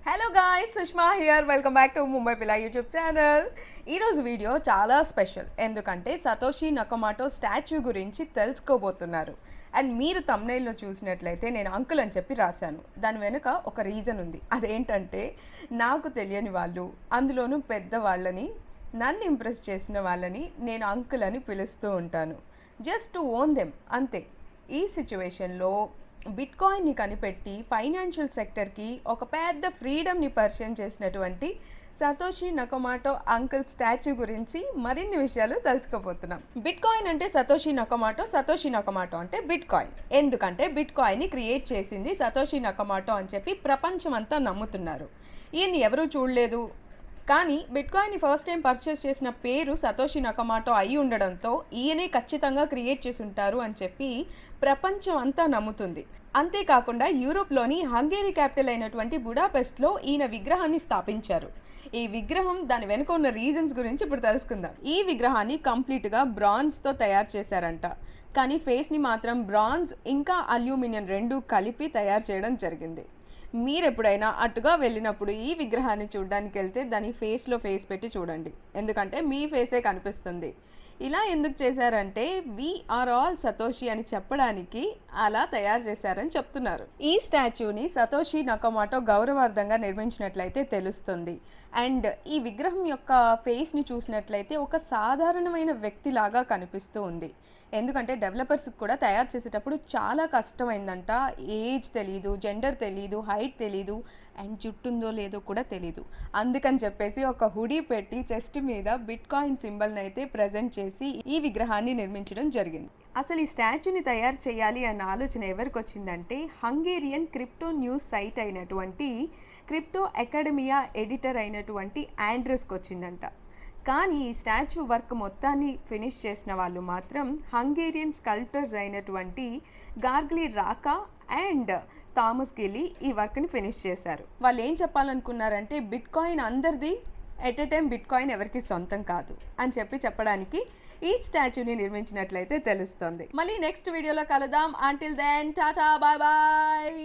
Hello guys, Sushma here. Welcome back to Mumbai పిల్ల YouTube channel. ఈరోజు video చాలా స్పెషల్, ఎందుకంటే సతోషి నకమోటో స్టాచ్యూ గురించి తెలుసుకోబోతున్నారు. అండ్ మీరు thumbnailలో చూసినట్లయితే నేను అంకుల్ అని చెప్పి రాశాను. దాని వెనుక ఒక రీజన్ ఉంది. అదేంటంటే నాకు తెలియని వాళ్ళు, అందులోనూ పెద్దవాళ్ళని, నన్ను ఇంప్రెస్ చేసిన వాళ్ళని నేను అంకుల్ అని పిలుస్తూ ఉంటాను. జస్ట్ టు ఓన్ దెమ్, అంతే. ఈ సిచ్యువేషన్లో బిట్కాయిన్ని కనిపెట్టి ఫైనాన్షియల్ సెక్టర్కి ఒక పెద్ద ఫ్రీడమ్ని పరిచయం చేసినటువంటి సతోషి నకమోటో అంకుల్ స్టాచ్యూ గురించి మరిన్ని విషయాలు తెలుసుకోబోతున్నాం. బిట్కాయిన్ అంటే సతోషి నకమోటో అంటే బిట్కాయిన్. ఎందుకంటే బిట్కాయిన్ని క్రియేట్ చేసింది సతోషి నకమోటో అని చెప్పి ప్రపంచమంతా నమ్ముతున్నారు. ఈయన్ని ఎవరూ చూడలేదు, కానీ బిట్కాయిన్ని ఫస్ట్ టైం పర్చేస్ చేసిన పేరు సతోషి నకమోటో అయి ఉండడంతో ఈయనే ఖచ్చితంగా క్రియేట్ చేసి ఉంటారు అని చెప్పి ప్రపంచం అంతా నమ్ముతుంది. అంతేకాకుండా యూరోప్లోని హంగేరీ క్యాపిటల్ అయినటువంటి బుడాపెస్ట్లో ఈయన విగ్రహాన్ని స్థాపించారు. ఈ విగ్రహం, దాని వెనుక ఉన్న రీజన్స్ గురించి ఇప్పుడు తెలుసుకుందాం. ఈ విగ్రహాన్ని కంప్లీట్గా బ్రాంజ్తో తయారు చేశారంట, కానీ ఫేస్ని మాత్రం బ్రాంజ్ ఇంకా అల్యూమినియం రెండు కలిపి తయారు చేయడం జరిగింది. మీరు ఎప్పుడైనా అటుగా వెళ్ళినప్పుడు ఈ విగ్రహాన్ని చూడడానికి వెళ్తే దాని ఫేస్లో ఫేస్ పెట్టి చూడండి, ఎందుకంటే మీ ఫేసే కనిపిస్తుంది. ఇలా ఎందుకు చేశారంటే వీఆర్ ఆల్ సతోషి అని చెప్పడానికి అలా తయారు చేశారని చెప్తున్నారు. ఈ స్టాచ్యూని సతోషి నకమోటో గౌరవార్థంగా నిర్మించినట్లయితే తెలుస్తుంది. అండ్ ఈ విగ్రహం యొక్క ఫేస్ని చూసినట్లయితే ఒక సాధారణమైన వ్యక్తిలాగా కనిపిస్తూ ఉంది. ఎందుకంటే డెవలపర్స్ కూడా తయారు చేసేటప్పుడు చాలా కష్టమైందంట. ఏజ్ తెలీదు, జెండర్ తెలీదు, హైట్ తెలీదు, అండ్ జుట్టుందో లేదో కూడా తెలీదు. అందుకని చెప్పేసి ఒక హుడీ పెట్టి చెస్ట్ మీద బిట్కాయిన్ సింబల్ని అయితే ప్రజెంట్ చేసి ఈ విగ్రహాన్ని నిర్మించడం జరిగింది. అసలు ఈ స్టాచ్యూని తయారు చేయాలి అన్న ఆలోచన ఎవరికి వచ్చిందంటే హంగేరియన్ క్రిప్టో న్యూస్ సైట్ అయినటువంటి క్రిప్టో అకాడమియా ఎడిటర్ అయినటువంటి ఆండ్రెస్కి వచ్చిందంట. కానీ ఈ స్టాచ్యూ వర్క్ మొత్తాన్ని ఫినిష్ చేసిన వాళ్ళు మాత్రం హంగేరియన్ స్కల్ప్టర్స్ అయినటువంటి గార్గ్లీ రాకా అండ్ థామస్ గిల్లీ ఈ వర్క్ని ఫినిష్ చేశారు. వాళ్ళు ఏం చెప్పాలనుకున్నారంటే బిట్కాయిన్ అందరిది, ఎట్ ఎ టైం బిట్కాయిన్ ఎవరికి సొంతం కాదు అని చెప్పడానికి ఈ స్టాచ్యూని నిర్మించినట్లయితే తెలుస్తుంది. మళ్ళీ నెక్స్ట్ వీడియోలో కలుద్దాం. Until then tata, bye bye.